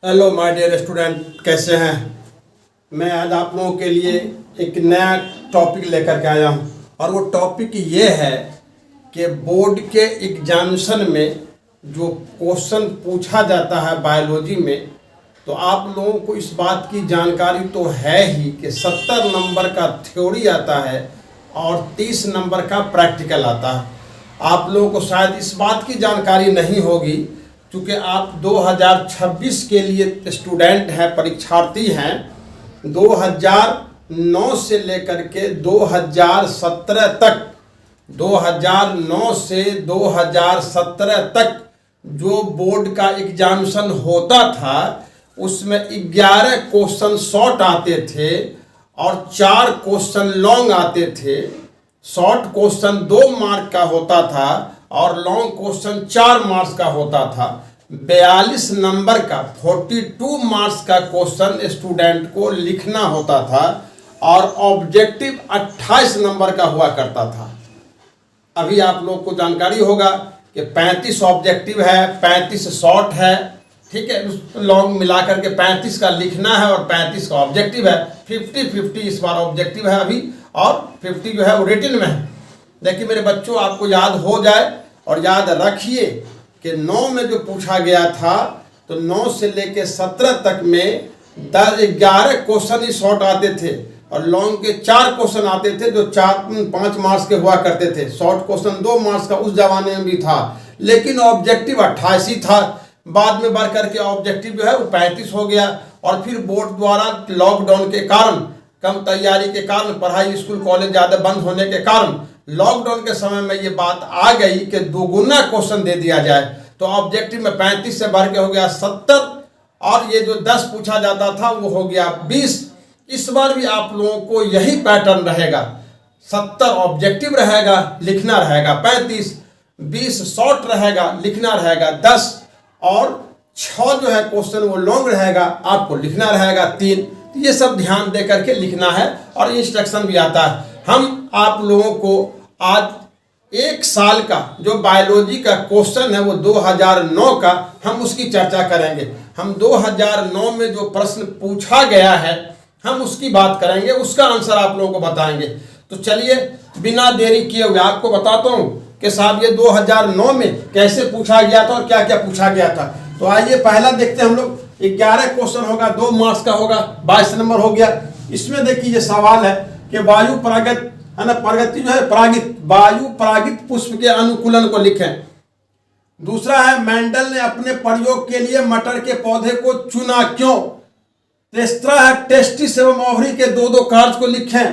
Hello my dear student, कैसे हैं। मैं आज आप लोगों के लिए एक नया टॉपिक लेकर के आया हूं और वो टॉपिक ये है कि बोर्ड के एग्जामिनेशन में जो क्वेश्चन पूछा जाता है बायोलॉजी में, तो आप लोगों को इस बात की जानकारी तो है ही कि 70 नंबर का थ्योरी आता है और 30 नंबर का प्रैक्टिकल आता है। आप लोगों को शायद इस बात की जानकारी नहीं होगी क्योंकि आप 2026 के लिए स्टूडेंट हैं, परीक्षार्थी हैं। 2009 से लेकर के 2017 तक, 2009 से 2017 तक जो बोर्ड का एग्जामिनेशन होता था उसमें 11 क्वेश्चन शॉर्ट आते थे और 4 क्वेश्चन लॉन्ग आते थे। शॉर्ट क्वेश्चन 2 मार्क का होता था और लॉन्ग क्वेश्चन 4 मार्क्स का होता था। 42 नंबर का 42 मार्क्स का क्वेश्चन स्टूडेंट को लिखना होता था और ऑब्जेक्टिव 28 नंबर का हुआ करता था। अभी आप लोग को जानकारी होगा कि 35 ऑब्जेक्टिव है, 35 शॉर्ट है, ठीक है। लॉन्ग मिला करके 35 का लिखना है और 35 का ऑब्जेक्टिव है। 50-50 इस बार ऑब्जेक्टिव है अभी और 50 जो है वो रिटन में है। देखिए मेरे बच्चों, आपको याद हो जाए और याद रखिए कि 9 में जो पूछा गया था तो 9 से लेके 17 तक में 11 क्वेश्चन ही शॉर्ट आते थे और लॉन्ग के 4 क्वेश्चन आते थे जो 4-5 मार्क्स के हुआ करते थे। शॉर्ट क्वेश्चन 2 मार्क्स का उस जमाने में भी था, लेकिन ऑब्जेक्टिव 28 ही था। बाद में बढ़ करके ऑब्जेक्टिव जो है वो 35 हो गया और फिर बोर्ड द्वारा लॉकडाउन के कारण, कम तैयारी के कारण, पढ़ाई स्कूल कॉलेज ज़्यादा बंद होने के कारण लॉकडाउन के समय में ये बात आ गई कि दोगुना क्वेश्चन दे दिया जाए। तो ऑब्जेक्टिव में 35 से बढ़ के हो गया 70 और ये जो 10 पूछा जाता था वो हो गया 20। इस बार भी आप लोगों को यही पैटर्न रहेगा। 70 ऑब्जेक्टिव रहेगा, लिखना रहेगा 35, 20 शॉर्ट रहेगा, लिखना रहेगा 10 और 6 जो है क्वेश्चन वो लॉन्ग रहेगा, आपको लिखना रहेगा 3। ये सब ध्यान दे करके लिखना है और इंस्ट्रक्शन भी आता है। हम आप लोगों को आज 1 साल का जो बायोलॉजी का क्वेश्चन है वो 2009 का, हम उसकी चर्चा करेंगे। हम 2009 में जो प्रश्न पूछा गया है हम उसकी बात करेंगे, उसका आंसर आप लोगों को बताएंगे। तो चलिए बिना देरी किए हुए आपको बताता हूँ कि साहब ये 2009 में कैसे पूछा गया था और क्या क्या पूछा गया था। तो आइए पहला देखते हैं हम लोग। 11 क्वेश्चन होगा, 2 मार्क्स का होगा, 22 नंबर हो गया। इसमें देखिए ये सवाल है कि वायु परागित है ना, प्रगति जो है परागित, वायु परागित पुष्प के अनुकूलन को लिखें। दूसरा है मेंडल ने अपने प्रयोग के लिए मटर के पौधे को चुना क्यों। तीसरा है टेस्टिस एवं ओवरी के 2-2 कार्य को लिखें।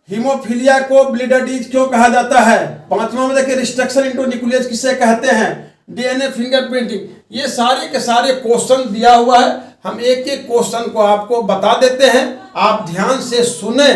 हीमोफीलिया को ब्लीडर डिजीज क्यों कहा जाता है। 5वां में देखिए रिस्ट्रक्शन इनटू न्यूक्लियस किसे कहते हैं। DNA fingerprinting. ये सारे के सारे क्वेश्चन दिया हुआ है। हम एक एक क्वेश्चन को आपको बता देते हैं, आप ध्यान से सुने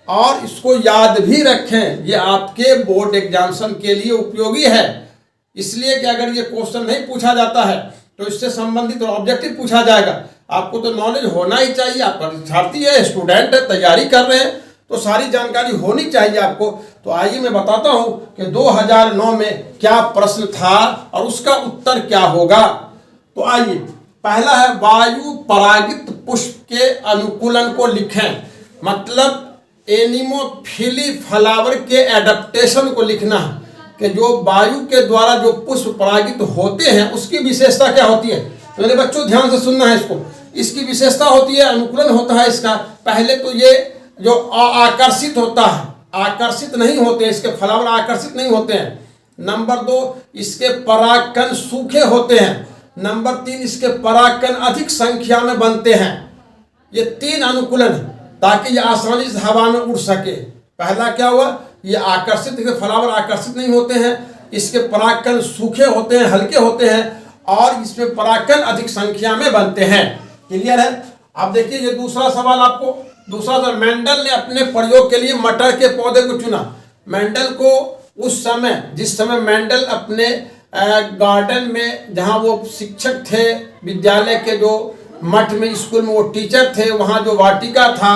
और इसको याद भी रखें। ये आपके बोर्ड एग्जामिनेशन के लिए उपयोगी है, इसलिए कि अगर ये क्वेश्चन नहीं पूछा जाता है तो इससे संबंधित ऑब्जेक्टिव पूछा जाएगा। आपको तो नॉलेज होना ही चाहिए। आप परीक्षार्थी है, स्टूडेंट है, तैयारी कर रहे हैं, तो सारी जानकारी होनी चाहिए आपको। तो आइए मैं बताता हूं कि 2009 में क्या प्रश्न था और उसका उत्तर क्या होगा। तो आइए, पहला है वायु परागित पुष्प के अनुकूलन को लिखें। मतलब एनिमोफिली फ्लावर के एडेप्टेशन को लिखना है कि जो वायु के द्वारा जो पुष्प परागित होते हैं उसकी विशेषता क्या होती है। तो मेरे बच्चों ध्यान से सुनना है इसको। इसकी विशेषता होती है, अनुकूलन होता है इसका। पहले तो ये जो आकर्षित होता है, आकर्षित नहीं होते, इसके फ्लावर आकर्षित नहीं होते हैं। नंबर 2, इसके परागकण सूखे होते हैं। नंबर 3, इसके परागकण अधिक संख्या में बनते हैं। ये 3 अनुकूलन है ताकि ये आसानी से हवा में उड़ सके। पहला क्या हुआ, ये आकर्षित, इसके फ्लावर आकर्षित नहीं होते हैं, इसके परागकण सूखे होते हैं, हल्के होते हैं और इसमें परागकण अधिक संख्या में बनते हैं। क्लियर है। अब देखिए ये दूसरा सवाल आपको। दूसरा सवाल, मेंडल ने अपने प्रयोग के लिए मटर के पौधे को चुना। मेंडल को उस समय, जिस समय मेंडल अपने गार्डन में, जहाँ वो शिक्षक थे, विद्यालय के जो मठ में, स्कूल में वो टीचर थे, वहाँ जो वाटिका था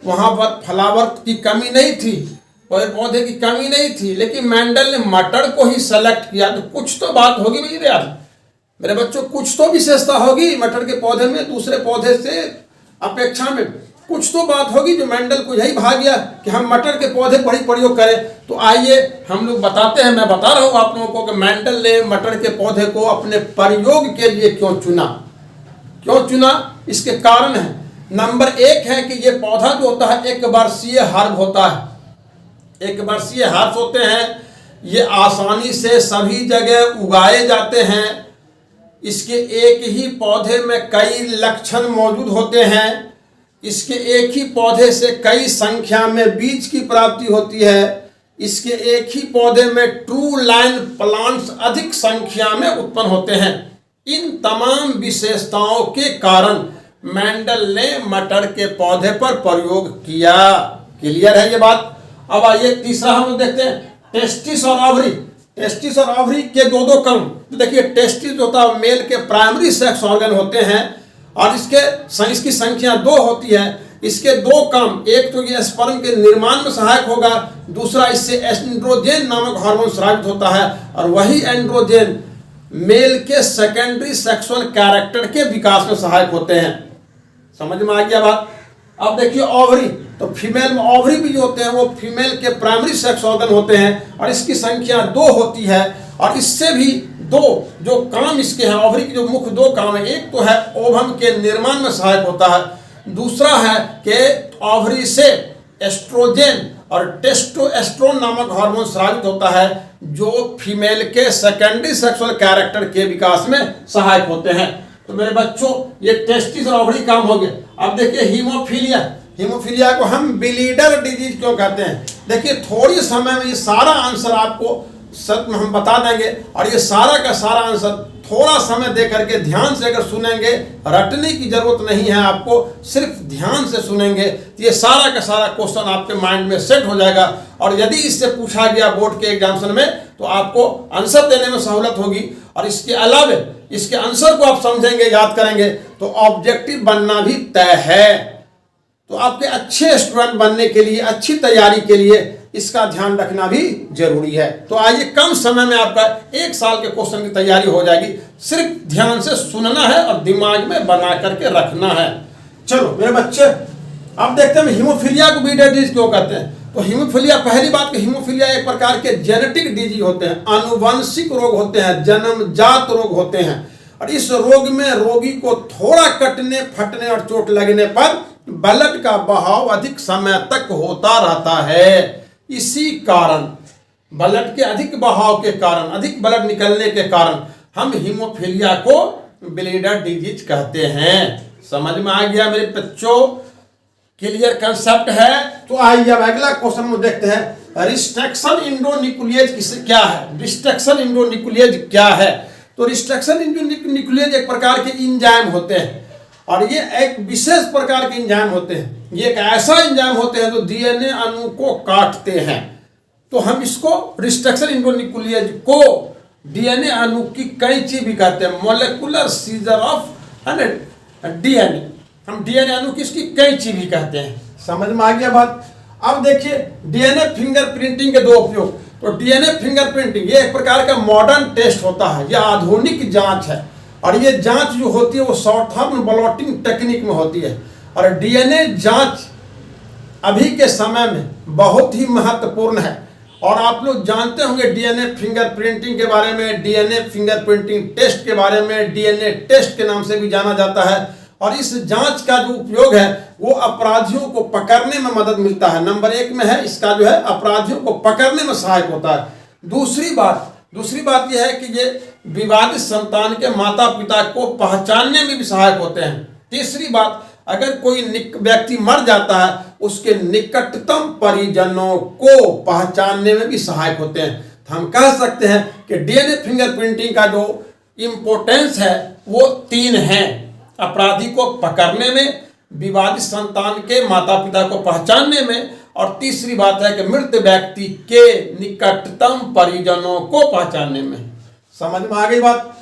वहाँ पर फ्लावर की कमी नहीं थी, पेड़ पौधे की कमी नहीं थी, लेकिन मेंडल ने मटर को ही सेलेक्ट किया। तो कुछ तो बात होगी भाई यार, मेरे बच्चों कुछ तो विशेषता होगी मटर के पौधे में दूसरे पौधे से अपेक्षा में, कुछ तो बात होगी जो मेंडल को यही भाग गया कि हम मटर के पौधे पर ही प्रयोग करें। तो आइए हम लोग बताते हैं, मैं बता रहा हूँ आप लोगों को कि मेंडल ने मटर के पौधे को अपने प्रयोग के लिए क्यों चुना। क्यों चुना, इसके कारण है। नंबर 1 है कि ये पौधा जो होता है एक वर्षीय हर्ब होता है। एक वर्षीय हर्ब होते हैं, ये आसानी से सभी जगह उगाए जाते हैं। इसके एक ही पौधे में कई लक्षण मौजूद होते हैं। इसके एक ही पौधे से कई संख्या में बीज की प्राप्ति होती है। इसके एक ही पौधे में ट्रू लाइन प्लांट्स अधिक संख्या में उत्पन्न होते हैं। इन तमाम विशेषताओं के कारण मेंडल ने मटर के पौधे पर प्रयोग किया। क्लियर है ये बात। अब आइए तीसरा हम लोग देखते हैं, टेस्टिस और ओवरी। टेस्टिस और ओवरी के दो कर्म। तो देखिए टेस्टिस होता है मेल के प्राइमरी सेक्स ऑर्गन होते हैं और इसकी संख्या 2 होती है। इसके 2 काम, एक तो ये स्पर्म के निर्माण में सहायक होगा, दूसरा इससे एंड्रोजन नामक हार्मोन स्रावित होता है और वही एंड्रोजन मेल के सेकेंडरी सेक्सुअल कैरेक्टर के विकास में सहायक होते हैं। समझ में आ गया बात। अब देखिए ओवरी, तो फीमेल में ओवरी भी जो होते हैं वो फीमेल के प्राइमरी सेक्स ऑर्गन होते हैं और इसकी संख्या 2 होती है और इससे भी 2 जो काम इसके हैं, ओवरी के जो मुख्य 2 काम है, एक तो है ओवम के निर्माण में सहायक होता है, दूसरा है कि ओवरी से एस्ट्रोजन और टेस्टोस्टेरोन नामक हार्मोन स्रावित होता है जो फीमेल के सेकेंडरी सेक्सुअल कैरेक्टर के विकास में सहायक होते हैं। तो मेरे बच्चों ये टेस्टिस और ओवरी काम हो गए। अब देखिए हीमोफीलिया। हीमोफीलिया को हम ब्लीडर डिजीज क्यों कहते हैं। देखिए थोड़ी समय में ये सारा आंसर आपको सच में हम बता देंगे और ये सारा का सारा आंसर थोड़ा समय दे करके ध्यान से अगर सुनेंगे, रटने की जरूरत नहीं है आपको, सिर्फ ध्यान से सुनेंगे तो ये सारा का सारा क्वेश्चन आपके माइंड में सेट हो जाएगा और यदि इससे पूछा गया बोर्ड के एग्जामिनेशन में तो आपको आंसर देने में सहूलत होगी। और इसके अलावा इसके आंसर को आप समझेंगे, याद करेंगे तो ऑब्जेक्टिव बनना भी तय है। तो आपके अच्छे स्टूडेंट बनने के लिए, अच्छी तैयारी के लिए इसका ध्यान रखना भी जरूरी है। तो आइए कम समय में आपका 1 साल के क्वेश्चन की तैयारी हो जाएगी। सिर्फ ध्यान से सुनना है और दिमाग में बना करके रखना है। चलो मेरे बच्चे अब देखते हैं हीमोफीलिया को ब्लीडर डिजीज क्यों कहते हैं। तो हीमोफीलिया, पहली बात कि हीमोफीलिया एक प्रकार के जेनेटिक डिजीज होते हैं, आनुवंशिक रोग होते हैं, जन्मजात रोग होते हैं और इस रोग में रोगी को थोड़ा कटने, फटने और चोट लगने पर ब्लड का बहाव अधिक समय तक होता रहता है। इसी कारण ब्लड के अधिक बहाव के कारण, अधिक ब्लड निकलने के कारण हम हीमोफीलिया को ब्लीडर डिजीज कहते हैं। समझ में आ गया मेरे बच्चों। क्लियर कंसेप्ट है। तो आइए अब अगला क्वेश्चन में देखते हैं, रिस्ट्रक्शन इंडोन्यूक्लियेज क्या है। रिस्ट्रक्शन इंडोन्यूक्लियेज क्या है। तो रिस्ट्रक्शन इंडोन्यूक्लियेज एक प्रकार के इंजाइम होते हैं और ये एक विशेष प्रकार के इंजाइम होते हैं। ये एक ऐसा इंजाइम होते हैं जो डीएनए अणु को काटते हैं। तो हम इसको रिस्ट्रक्शन इंडोन्यूक्लियेज को डीएनए अणु की कैंची भी कहते हैं, मोलेकुलर सीजर ऑफ डीएनए। हम डीएनए अणु की इसकी कैंची भी कहते हैं। समझ में आ गया बात। अब देखिए डीएनए फिंगरप्रिंटिंग के 2 उपयोग। तो डीएनए फिंगरप्रिंटिंग ये एक प्रकार का मॉडर्न टेस्ट होता है, यह आधुनिक जांच है और ये जांच जो होती है वो शॉर्टहर्म ब्लॉटिंग टेक्निक में होती है। और डीएनए जांच अभी के समय में बहुत ही महत्वपूर्ण है और आप लोग जानते होंगे डीएनए फिंगरप्रिंटिंग के बारे में, डीएनए फिंगरप्रिंटिंग टेस्ट के बारे में, डीएनए टेस्ट के नाम से भी जाना जाता है। और इस जांच का जो उपयोग है वो अपराधियों को पकड़ने में मदद मिलता है। नंबर 1 में है इसका जो है अपराधियों को पकड़ने में सहायक होता है। दूसरी बात यह है कि ये विवादित संतान के माता पिता को पहचानने में भी सहायक होते हैं। तीसरी बात, अगर कोई व्यक्ति मर जाता है उसके निकटतम परिजनों को पहचानने में भी सहायक होते हैं। तो हम कह सकते हैं कि डीएनए फिंगरप्रिंटिंग का जो इम्पोर्टेंस है वो 3 है, अपराधी को पकड़ने में, विवादित संतान के माता पिता को पहचानने में और तीसरी बात है कि मृत व्यक्ति के निकटतम परिजनों को पहचानने में। समझ में आ गई बात।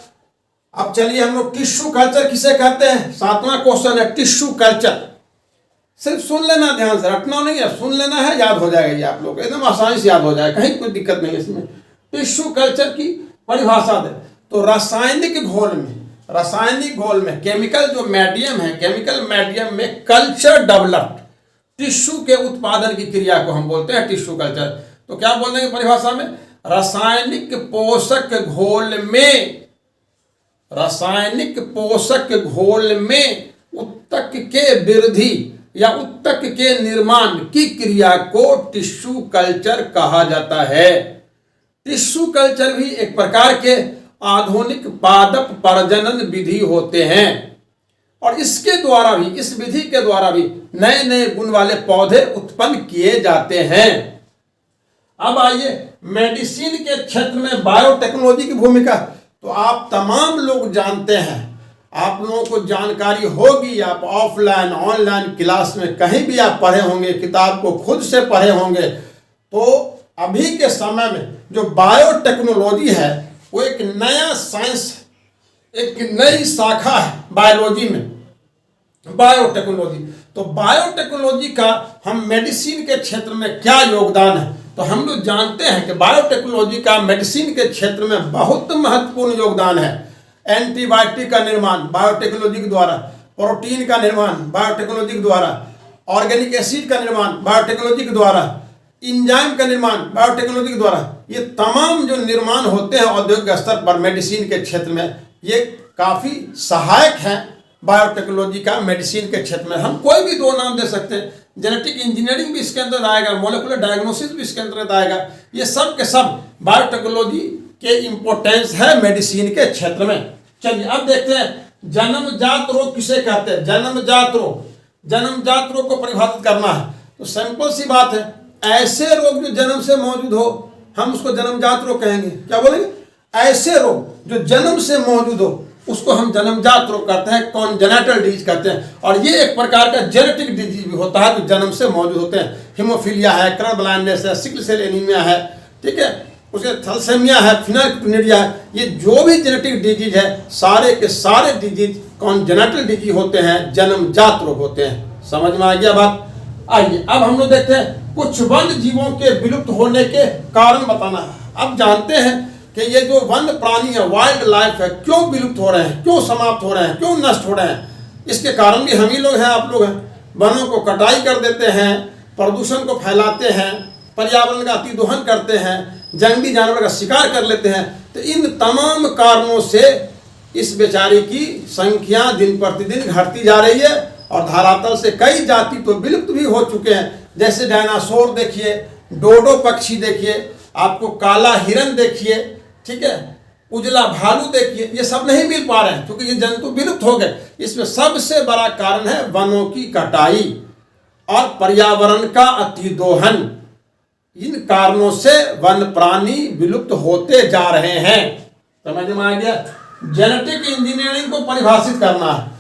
अब चलिए हम लोग टिश्यू कल्चर किसे कहते हैं। 7वां क्वेश्चन है टिश्यू कल्चर। सिर्फ सुन लेना, ध्यान से रटना नहीं है, सुन लेना है, याद हो जाएगा ये आप लोग एकदम आसानी से याद हो जाएगा, कहीं कोई दिक्कत नहीं है इसमें। टिश्यू कल्चर की परिभाषा दे। तो रासायनिक घोल में केमिकल जो मीडियम है, केमिकल मीडियम में कल्चर डेवलप्ड टिश्यू के उत्पादन की क्रिया को हम बोलते हैं टिश्यू कल्चर। तो क्या बोल देंगे परिभाषा में, रासायनिक पोषक घोल में उत्तक के वृद्धि या उत्तक के निर्माण की क्रिया को टिश्यू कल्चर कहा जाता है। टिश्यू कल्चर भी एक प्रकार के आधुनिक पादप प्रजनन विधि होते हैं और इसके द्वारा भी, इस विधि के द्वारा भी नए नए गुण वाले पौधे उत्पन्न किए जाते हैं। अब आइए मेडिसिन के क्षेत्र में बायोटेक्नोलॉजी की भूमिका। तो आप तमाम लोग जानते हैं, आप लोगों को जानकारी होगी, आप ऑफलाइन ऑनलाइन क्लास में कहीं भी आप पढ़े होंगे, किताब को खुद से पढ़े होंगे। तो अभी के समय में जो बायोटेक्नोलॉजी है वो एक नया साइंस, एक नई शाखा है बायोलॉजी में, बायोटेक्नोलॉजी। तो बायोटेक्नोलॉजी का हम मेडिसिन के क्षेत्र में क्या योगदान है, तो हम लोग जानते हैं कि बायोटेक्नोलॉजी का मेडिसिन के क्षेत्र में बहुत महत्वपूर्ण योगदान है। एंटीबायोटिक का निर्माण बायोटेक्नोलॉजी के द्वारा, प्रोटीन का निर्माण बायोटेक्नोलॉजी के द्वारा, ऑर्गेनिक एसिड का निर्माण बायोटेक्नोलॉजी के द्वारा, इंजाइम का निर्माण बायोटेक्नोलॉजी के द्वारा। ये तमाम जो निर्माण होते हैं औद्योगिक स्तर पर मेडिसिन के क्षेत्र में, ये काफ़ी सहायक हैं बायोटेक्नोलॉजी का मेडिसिन के क्षेत्र में। हम कोई भी दो नाम दे सकते हैं, जेनेटिक इंजीनियरिंग भी इसके अंदर आएगा, मोलिकुलर डायग्नोसिस भी इसके अंतर्गत आएगा। ये सब के सब बायोटेक्नोलॉजी के इम्पोर्टेंस है मेडिसिन के क्षेत्र में। चलिए अब देखते हैं जन्मजात रोग किसे कहते हैं। जन्मजात रोग को परिभाषित करना है तो सिंपल सी बात है, ऐसे रोग जो जन्म से मौजूद हो हम उसको जन्मजात रोग कहेंगे। क्या बोलेंगे, ऐसे रोग जो जन्म से मौजूद हो उसको हम जन्मजात रोग कहते हैं, कॉन्जेनिटल डिजीज कहते हैं। और ये एक प्रकार का जेनेटिक डिजीज भी होता है जो जन्म से मौजूद होते हैं। हीमोफीलिया है, कलर ब्लाइंडनेस है, सिकल सेल एनीमिया है, ठीक है, उसके थैलेसीमिया है, फिनाइलकेटोनुरिया है। ये जो भी जेनेटिक डिजीज है सारे के सारे डिजीज कॉन्जेनिटल डिजीज होते हैं, जन्मजात रोग होते हैं। समझ में आ गया बात। आइए अब हम लोग देखते हैं कुछ वन्य जीवों के विलुप्त होने के कारण बताना है। अब जानते हैं कि ये जो वन्य प्राणी है, वाइल्ड लाइफ है, क्यों विलुप्त हो रहे हैं, क्यों समाप्त हो रहे हैं, क्यों नष्ट हो रहे हैं। इसके कारण भी हम ही लोग हैं, आप लोग हैं। वनों को कटाई कर देते हैं, प्रदूषण को फैलाते हैं, पर्यावरण का अतिदोहन करते हैं, जंगली जानवर का शिकार कर लेते हैं। तो इन तमाम कारणों से इस बेचारे की संख्या दिन प्रतिदिन घटती जा रही है और धरातल से कई जाति तो विलुप्त भी हो चुके हैं। जैसे डायनासोर देखिए, डोडो पक्षी देखिए, आपको काला हिरन देखिए, ठीक है, उजला भालू देखिए, ये सब नहीं मिल पा रहे हैं क्योंकि ये जंतु विलुप्त हो गए। इसमें सबसे बड़ा कारण है वनों की कटाई और पर्यावरण का अतिदोहन। इन कारणों से वन प्राणी विलुप्त होते जा रहे हैं। समझ में आ गया। जेनेटिक इंजीनियरिंग को परिभाषित करना है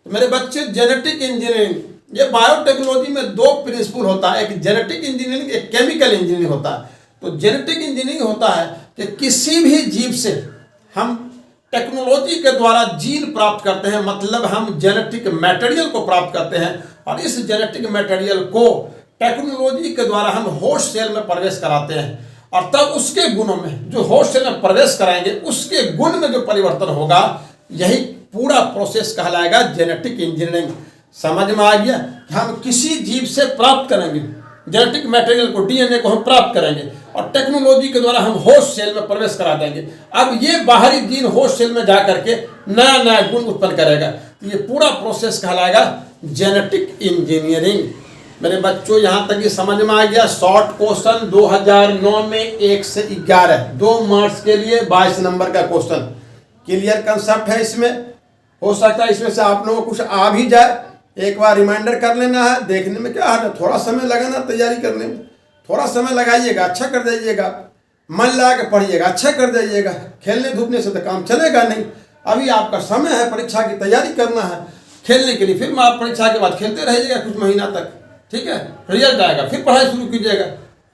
तो मेरे बच्चे, जेनेटिक इंजीनियरिंग ये बायोटेक्नोलॉजी में दो प्रिंसिपल होता है, एक जेनेटिक इंजीनियरिंग, एक केमिकल इंजीनियरिंग होता है। तो जेनेटिक इंजीनियरिंग होता है कि किसी भी जीव से हम टेक्नोलॉजी के द्वारा जीन प्राप्त करते हैं, मतलब हम जेनेटिक मटेरियल को प्राप्त करते हैं और इस जेनेटिक मटेरियल को टेक्नोलॉजी के द्वारा हम होस्ट सेल में प्रवेश कराते हैं और तब उसके गुणों में, जो होस्ट सेल में प्रवेश कराएंगे उसके गुण में जो परिवर्तन होगा, यही पूरा प्रोसेस कहलाएगा जेनेटिक इंजीनियरिंग। समझ में आ गया। हम किसी जीव से प्राप्त करेंगे जेनेटिक मटेरियल को, डीएनए को हम प्राप्त करेंगे और टेक्नोलॉजी के द्वारा हम होस्ट सेल में प्रवेश करा देंगे। अब ये बाहरी जीन होस्ट सेल में जा करके नया नया गुण उत्पन्न करेगा। तो ये पूरा प्रोसेस कहलाएगा जेनेटिक इंजीनियरिंग। मेरे बच्चों यहाँ तक ये समझ में आ गया। शॉर्ट क्वेश्चन 2009 में 1 से 11, 2 मार्क्स के लिए 22 नंबर का क्वेश्चन। क्लियर कंसेप्ट है। इसमें हो सकता है इसमें से आप लोगों को कुछ आ भी जाए, एक बार रिमाइंडर कर लेना है। देखने में क्या है, थोड़ा समय लगाना तैयारी करने में, थोड़ा समय लगाइएगा, अच्छा कर जाइएगा, मन लगा के पढ़िएगा, अच्छा कर जाइएगा। खेलने धूपने से तो काम चलेगा नहीं। अभी आपका समय है, परीक्षा की तैयारी करना है, खेलने के लिए। फिर आप परीक्षा के बाद खेलते रहिएगा कुछ महीना तक, ठीक है, रिजल्ट आएगा, फिर पढ़ाई शुरू कीजिएगा।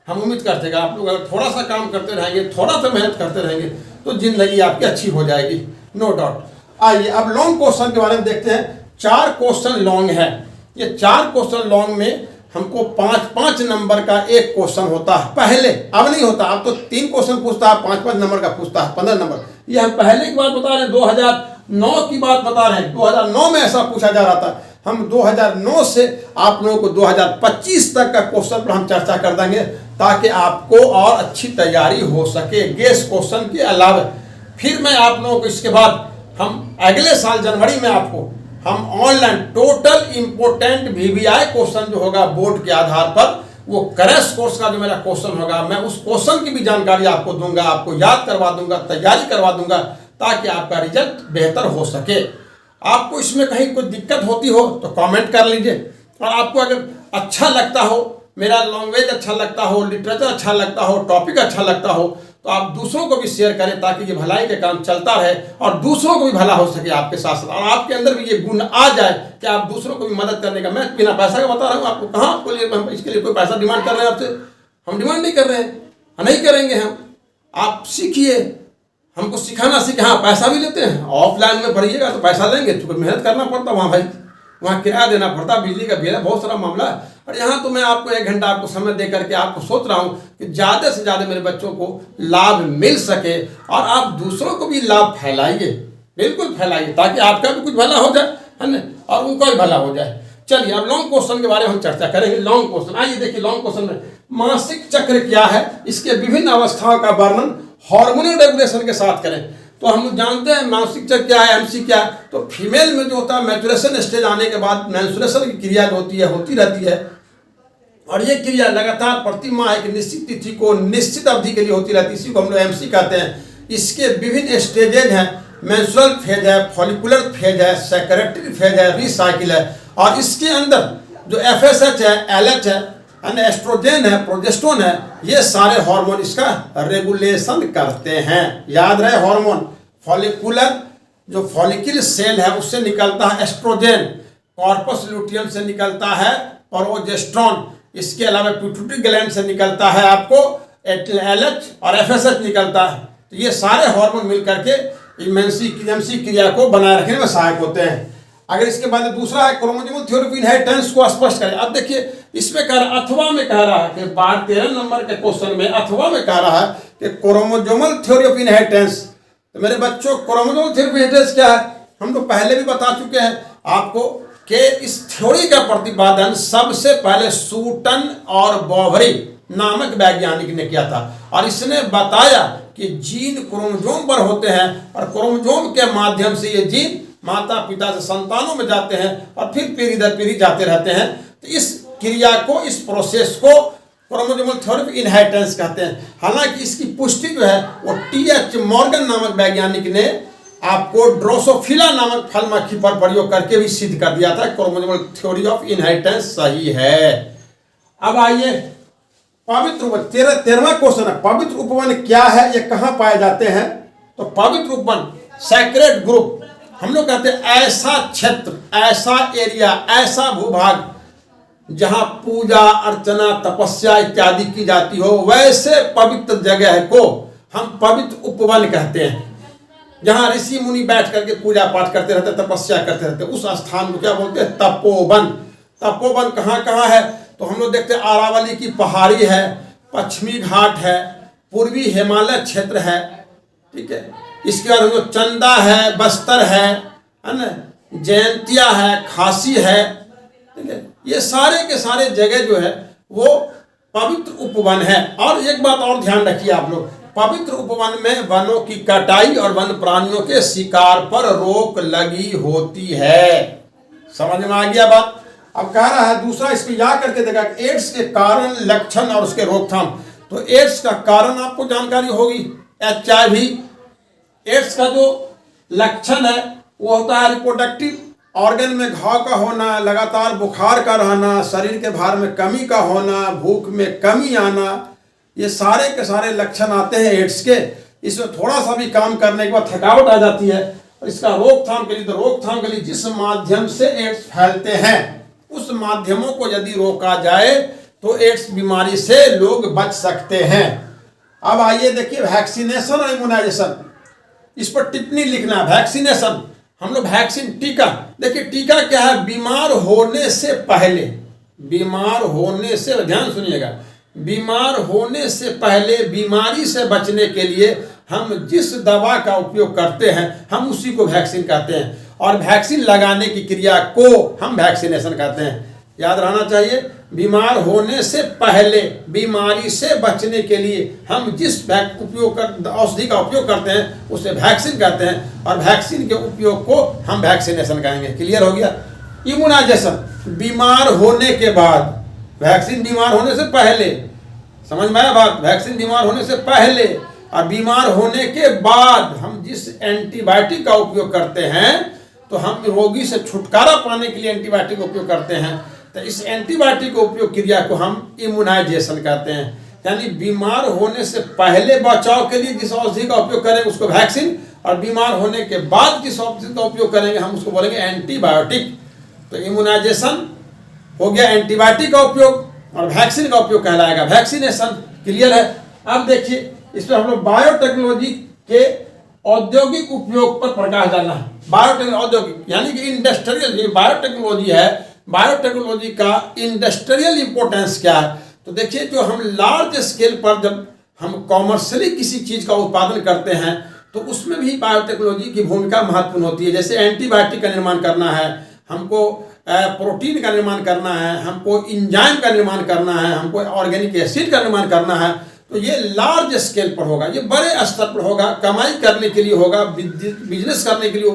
हम उम्मीद करते हैं आप लोग अगर थोड़ा सा काम करते रहेंगे, थोड़ा सा मेहनत करते रहेंगे तो जिंदगी आपकी अच्छी हो जाएगी, नो डाउट। आइए अब लॉन्ग क्वेश्चन के बारे में देखते हैं। 4 क्वेश्चन लॉन्ग है। ये 4 क्वेश्चन लॉन्ग में हमको 5-5 नंबर का एक क्वेश्चन होता है पहले। अब नहीं होता, अब तो 3 क्वेश्चन पूछता है, 5-5 नंबर का पूछता है, 15 नंबर। ये हम पहले की बात बता रहे हैं, 2009 की बात बता रहे हैं। 2009 में ऐसा पूछा जा रहा था। हम 2009 से आप लोगों को 2025 तक का क्वेश्चन पर हम चर्चा कर देंगे, ताकि आपको और अच्छी तैयारी हो सके गेस क्वेश्चन के अलावा। फिर मैं आप लोगों को इसके बाद हम अगले साल जनवरी में आपको हम online total important VVI question जो होगा बोर्ड के आधार पर, वो क्रैश कोर्स का जो मेरा क्वेश्चन होगा, मैं उस क्वेश्चन की भी जानकारी आपको दूंगा, आपको याद करवा दूंगा, तैयारी करवा दूंगा, ताकि आपका रिजल्ट बेहतर हो सके। आपको इसमें कहीं कोई दिक्कत होती हो तो कमेंट कर लीजिए। और आपको अगर अच्छा लगता हो, मेरा लैंग्वेज अच्छा लगता हो, लिटरेचर अच्छा लगता हो, टॉपिक अच्छा लगता हो, तो आप दूसरों को भी शेयर करें, ताकि ये भलाई के काम चलता रहे और दूसरों को भी भला हो सके आपके साथ साथ, और आपके अंदर भी ये गुण आ जाए कि आप दूसरों को भी मदद करने का। मैं बिना पैसा का बता रहा हूँ आपको, कहाँ आपको लिए हम इसके लिए कोई पैसा डिमांड कर रहे हैं आपसे? हम डिमांड नहीं कर रहे हैं, नहीं करेंगे हम। आप सीखिए, हमको सिखाना सीखे। हाँ, पैसा भी लेते हैं, ऑफलाइन में पढ़िएगा तो पैसा लेंगे, तो मेहनत करना पड़ता वहाँ भाई, वहाँ किराया देना पड़ता, बिजली का बिल है, बहुत सारा मामला है। और यहाँ तो मैं आपको 1 घंटा आपको समय दे करके आपको सोच रहा हूँ कि ज़्यादा से ज़्यादा मेरे बच्चों को लाभ मिल सके, और आप दूसरों को भी लाभ फैलाइए, बिल्कुल फैलाइए, ताकि आपका भी कुछ भला हो जाए, है ना, और उनका भी भला हो जाए। चलिए अब लॉन्ग क्वेश्चन के बारे में हम चर्चा करेंगे। लॉन्ग क्वेश्चन, आइए देखिए लॉन्ग क्वेश्चन में मासिक चक्र क्या है, इसके विभिन्न अवस्थाओं का वर्णन हार्मोनल रेगुलेशन के साथ करें। तो हम लोग जानते हैं मासिक चक्र क्या है, MC क्या है। तो फीमेल में जो होता है मैचुरेशन स्टेज आने के बाद मेंस्ट्रुएशन की क्रिया जो होती है, होती रहती है, और ये क्रिया लगातार प्रति माह एक निश्चित तिथि को निश्चित अवधि के लिए होती रहती है। इसी को हम लोग MC कहते हैं। इसके विभिन्न स्टेजेज हैं, मेंस्ट्रुअल फेज है, फॉलिकुलर फेज है, सेक्रेटरी फेज है, रीसाइकिल है। और इसके अंदर जो FSH है, LH है, एस्ट्रोजन है, प्रोजेस्टेरोन है, ये सारे हार्मोन इसका रेगुलेशन करते हैं। याद रहे, हार्मोन फॉलिकुलर, जो फॉलिकल सेल है उससे निकलता है एस्ट्रोजन, कॉर्पस ल्यूटियम से निकलता है प्रोजेस्टेरोन, इसके अलावा पिट्यूटरी ग्लैंड से निकलता है आपको LH और FSH निकलता है। तो ये सारे हार्मोन मिलकर के MC क्रिया को बनाए रखने में सहायक होते हैं। अगर इसके बाद दूसरा है क्रोमोसोमल थ्योरी ऑफ इनहेरिटेंस को स्पष्ट करें। अब देखिए इसमें कह रहा, अथवा में कह रहा है कि 13 नंबर के क्वेश्चन में अथवा में कह रहा है कि क्रोमोसोमल थ्योरी ऑफ इनहेरिटेंस। तो मेरे बच्चों, क्रोमोसोमल थ्योरी ऑफ इनहेरिटेंस क्या है, हम तो पहले भी बता चुके हैं आपको कि इस थ्योरी का प्रतिपादन सबसे पहले सूटन और बॉवरी नामक वैज्ञानिक ने किया था। और इसने बताया कि जीन क्रोमोसोम पर होते हैं, और क्रोमोसोम के माध्यम से ये जीन माता पिता से संतानों में जाते हैं, और फिर पीढ़ी दर पीढ़ी जाते रहते हैं। तो इस क्रिया को, इस प्रोसेस को क्रोमोसोमल थ्योरी ऑफ इनहेरिटेंस कहते हैं। हालांकि इसकी पुष्टि जो है वो TH मॉर्गन नामक वैज्ञानिक ने आपको ड्रोसोफिला नामक फल मक्खी पर प्रयोग करके भी सिद्ध कर दिया था, क्रोमोसोमल थ्योरी ऑफ इनहेरिटेंस सही है। अब आइए पवित्र उपवन, 13वां क्वेश्चन है, पवित्र उपवन क्या है, ये कहाँ पाए जाते हैं। तो पवित्र उपवन, सैक्रेड ग्रुप, हम लोग कहते हैं ऐसा क्षेत्र, ऐसा एरिया, ऐसा भूभाग जहां पूजा अर्चना तपस्या इत्यादि की जाती हो, वैसे पवित्र जगह को हम पवित्र उपवन कहते हैं। जहां ऋषि मुनि बैठ करके पूजा पाठ करते रहते, तपस्या करते रहते, उस स्थान को क्या बोलते हैं, तपोवन। तपोवन कहाँ कहाँ है, तो हम लोग देखते हैं अरावली की पहाड़ी है, पश्चिमी घाट है, पूर्वी हिमालय क्षेत्र है, ठीक है। इसके बाद हम लोग चंदा है, बस्तर है ना, जयंतिया है, खासी है, ठीक है। ये सारे के सारे जगह जो है वो पवित्र उपवन है। और एक बात और ध्यान रखिए आप लोग, पवित्र उपवन में वनों की कटाई और वन प्राणियों के शिकार पर रोक लगी होती है। समझ में आ गया बात। अब कह रहा है दूसरा, इसको याद करके देखा, एड्स के कारण, लक्षण और उसके रोकथाम। तो एड्स का कारण आपको जानकारी होगी, HIV। एड्स का जो लक्षण है वो होता है रिप्रोडक्टिव ऑर्गन में घाव का होना, लगातार बुखार का रहना, शरीर के भार में कमी का होना, भूख में कमी आना, ये सारे के सारे लक्षण आते हैं एड्स के। इसमें थोड़ा सा भी काम करने के बाद थकावट आ जाती है। और इसका रोकथाम के लिए, तो रोकथाम के लिए जिस माध्यम से एड्स फैलते हैं उस माध्यमों को यदि रोका जाए तो एड्स बीमारी से लोग बच सकते हैं। अब आइए देखिए वैक्सीनेशन और इम्यूनाइजेशन, इस पर टिप्पणी लिखना। वैक्सीनेशन, हम लोग वैक्सीन, टीका, देखिए टीका क्या है, बीमार होने से पहले, बीमार होने से, ध्यान सुनिएगा, बीमार होने से पहले बीमारी से बचने के लिए हम जिस दवा का उपयोग करते हैं हम उसी को वैक्सीन कहते हैं, और वैक्सीन लगाने की क्रिया को हम वैक्सीनेशन कहते हैं। याद रहना चाहिए, बीमार होने से पहले बीमारी से बचने के लिए हम जिस औषधि का उपयोग करते हैं उसे वैक्सीन कहते हैं, और वैक्सीन के उपयोग को हम वैक्सीनेशन कहेंगे। क्लियर हो गया। इम्यूनाइजेशन बीमार होने के बाद, वैक्सीन बीमार होने से पहले, समझ में आया बात, वैक्सीन बीमार होने से पहले और बीमार होने के बाद हम जिस एंटीबायोटिक का उपयोग करते हैं, तो हम रोगी से छुटकारा पाने के लिए एंटीबायोटिक का उपयोग करते हैं, तो इस एंटीबायोटिक उपयोग क्रिया को हम इम्यूनाइजेशन कहते हैं। यानी बीमार होने से पहले बचाव के लिए जिस औषधि का उपयोग करेंगे उसको वैक्सीन, और बीमार होने के बाद जिस औषधि का उपयोग करेंगे हम उसको बोलेंगे एंटीबायोटिक। तो इम्यूनाइजेशन हो गया एंटीबायोटिक का उपयोग, और वैक्सीन का उपयोग कहलाएगा वैक्सीनेशन। क्लियर है। अब देखिए इसमें हम लोग बायोटेक्नोलॉजी के औद्योगिक उपयोग पर प्रकाश डालना है। बायोटेक्नोलॉजी औद्योगिक यानी कि इंडस्ट्रियल, ये बायोटेक्नोलॉजी है, बायोटेक्नोलॉजी का इंडस्ट्रियल इंपॉर्टेंस क्या है। तो देखिए, जो हम लार्ज स्केल पर जब हम कॉमर्शियली किसी चीज़ का उत्पादन करते हैं तो उसमें भी बायोटेक्नोलॉजी की भूमिका महत्वपूर्ण होती है। जैसे एंटीबायोटिक का निर्माण करना है, हमको प्रोटीन का निर्माण करना है, हमको इंजाइम का निर्माण करना है, हमको ऑर्गेनिक एसिड का निर्माण करना है, तो ये लार्ज स्केल पर होगा, ये बड़े स्तर पर होगा, कमाई करने के लिए होगा, बिजनेस करने के लिए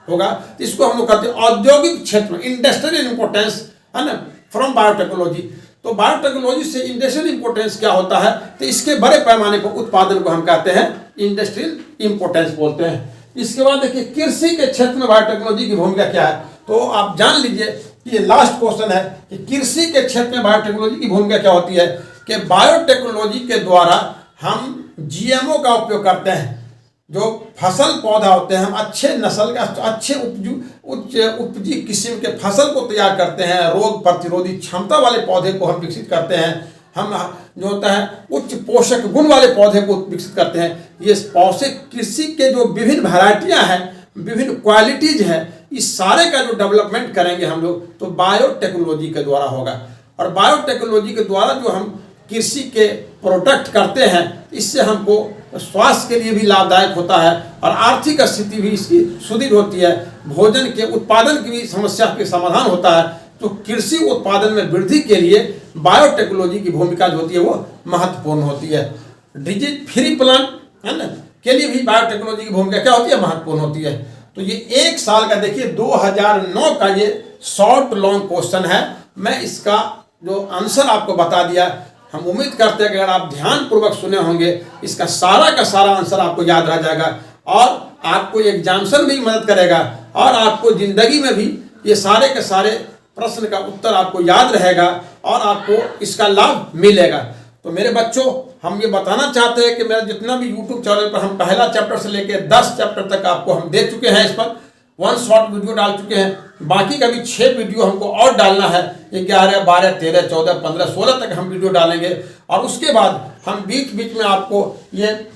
होगा। तो इसको हम लोग कहते हैं औद्योगिक क्षेत्र में इंडस्ट्रियल इंपॉर्टेंस, है ना, फ्रॉम बायोटेक्नोलॉजी। तो बायोटेक्नोलॉजी से इंडस्ट्रियल इंपॉर्टेंस क्या होता है, तो इसके बड़े पैमाने पर उत्पादन को हम कहते हैं इंडस्ट्रियल इंपॉर्टेंस बोलते हैं। इसके बाद देखिए कृषि के क्षेत्र में बायोटेक्नोलॉजी की भूमिका क्या है। तो आप जान लीजिए कि ये लास्ट क्वेश्चन है कि कृषि के क्षेत्र में बायोटेक्नोलॉजी की भूमिका क्या होती है, कि बायोटेक्नोलॉजी के द्वारा हम जीएमओ का उपयोग करते हैं। जो फसल पौधा होते हैं, हम अच्छे नस्ल का, अच्छे उपजी किस्म के फसल को तैयार करते हैं, रोग प्रतिरोधी क्षमता वाले पौधे को हम विकसित करते हैं, हम जो होता है उच्च पोषक गुण वाले पौधे को विकसित करते हैं। ये पौषक कृषि के जो विभिन्न वैरायटियाँ हैं, विभिन्न क्वालिटीज है, इस सारे का जो डेवलपमेंट करेंगे हम लोग तो बायोटेक्नोलॉजी के द्वारा होगा। और बायोटेक्नोलॉजी के द्वारा जो हम कृषि के प्रोडक्ट करते हैं, इससे हमको स्वास्थ्य के लिए भी लाभदायक होता है और आर्थिक स्थिति भी इसकी सुदृढ़ होती है, भोजन के उत्पादन की भी समस्या के समाधान होता है। तो कृषि उत्पादन में वृद्धि के लिए बायोटेक्नोलॉजी की भूमिका जो होती है वो महत्वपूर्ण होती है। डिजीज फ्री प्लांट, है ना, के लिए भी बायोटेक्नोलॉजी की भूमिका क्या होती है, महत्वपूर्ण होती है। तो ये एक साल का देखिए 2009 का ये शॉर्ट लॉन्ग क्वेश्चन है। मैं इसका जो आंसर आपको बता दिया। हम उम्मीद करते हैं कि अगर आप ध्यानपूर्वक सुने होंगे इसका सारा का सारा आंसर आपको याद रह जाएगा और आपको एग्जामिनेशन भी मदद करेगा और आपको ज़िंदगी में भी ये सारे के सारे प्रश्न का उत्तर आपको याद रहेगा और आपको इसका लाभ मिलेगा। तो मेरे बच्चों, हम ये बताना चाहते हैं कि मेरा जितना भी YouTube चैनल पर हम पहला चैप्टर से लेकर 10 चैप्टर तक आपको हम दे चुके हैं, इस पर 1 शॉर्ट वीडियो डाल चुके हैं। बाकी का भी 6 वीडियो हमको और डालना है। 11, 12, 13, 14, 15, 16 तक हम वीडियो डालेंगे और उसके बाद हम बीच बीच में आपको ये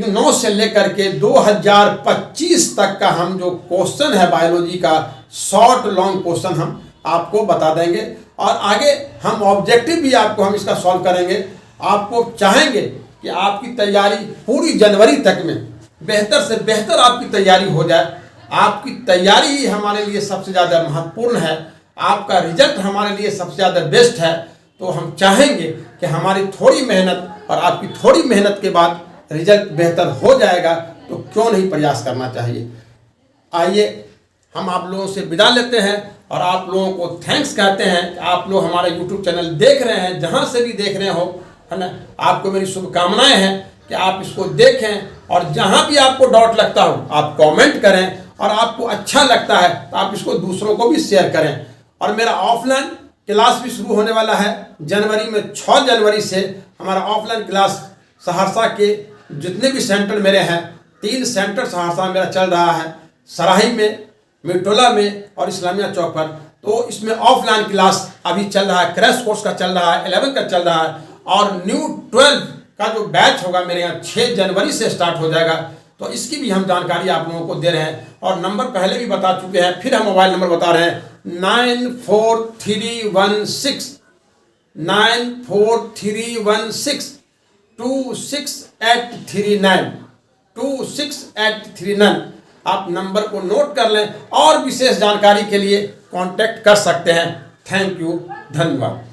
9 से लेकर के 2025 तक का हम जो क्वेश्चन है बायोलॉजी का शॉर्ट लॉन्ग क्वेश्चन हम आपको बता देंगे और आगे हम ऑब्जेक्टिव भी आपको हम इसका सॉल्व करेंगे। आपको चाहेंगे कि आपकी तैयारी पूरी जनवरी तक में बेहतर से बेहतर आपकी तैयारी हो जाए। आपकी तैयारी ही हमारे लिए सबसे ज़्यादा महत्वपूर्ण है, आपका रिजल्ट हमारे लिए सबसे ज़्यादा बेस्ट है। तो हम चाहेंगे कि हमारी थोड़ी मेहनत और आपकी थोड़ी मेहनत के बाद रिजल्ट बेहतर हो जाएगा, तो क्यों नहीं प्रयास करना चाहिए। आइए हम आप लोगों से विदा लेते हैं और आप लोगों को थैंक्स कहते हैं कि आप लोग हमारा YouTube चैनल देख रहे हैं, जहाँ से भी देख रहे हो, है ना। आपको मेरी शुभकामनाएं हैं कि आप इसको देखें और जहाँ भी आपको डाउट लगता हो आप कमेंट करें और आपको अच्छा लगता है तो आप इसको दूसरों को भी शेयर करें। और मेरा ऑफलाइन क्लास भी शुरू होने वाला है जनवरी में। 6 जनवरी से हमारा ऑफलाइन क्लास सहरसा के जितने भी सेंटर मेरे हैं, 3 सेंटर सहरसा में मेरा चल रहा है, सराही में, मिर्टोला में और इस्लामिया चौक पर। तो इसमें ऑफलाइन क्लास अभी चल रहा है, क्रैश कोर्स का चल रहा है, 11 का चल रहा है और न्यू 12 का जो बैच होगा मेरे यहाँ 6 जनवरी से स्टार्ट हो जाएगा। तो इसकी भी हम जानकारी आप लोगों को दे रहे हैं और नंबर पहले भी बता चुके हैं, फिर हम मोबाइल नंबर बता रहे हैं 9431626839 2689। आप नंबर को नोट कर लें और विशेष जानकारी के लिए कांटेक्ट कर सकते हैं। थैंक यू, धन्यवाद।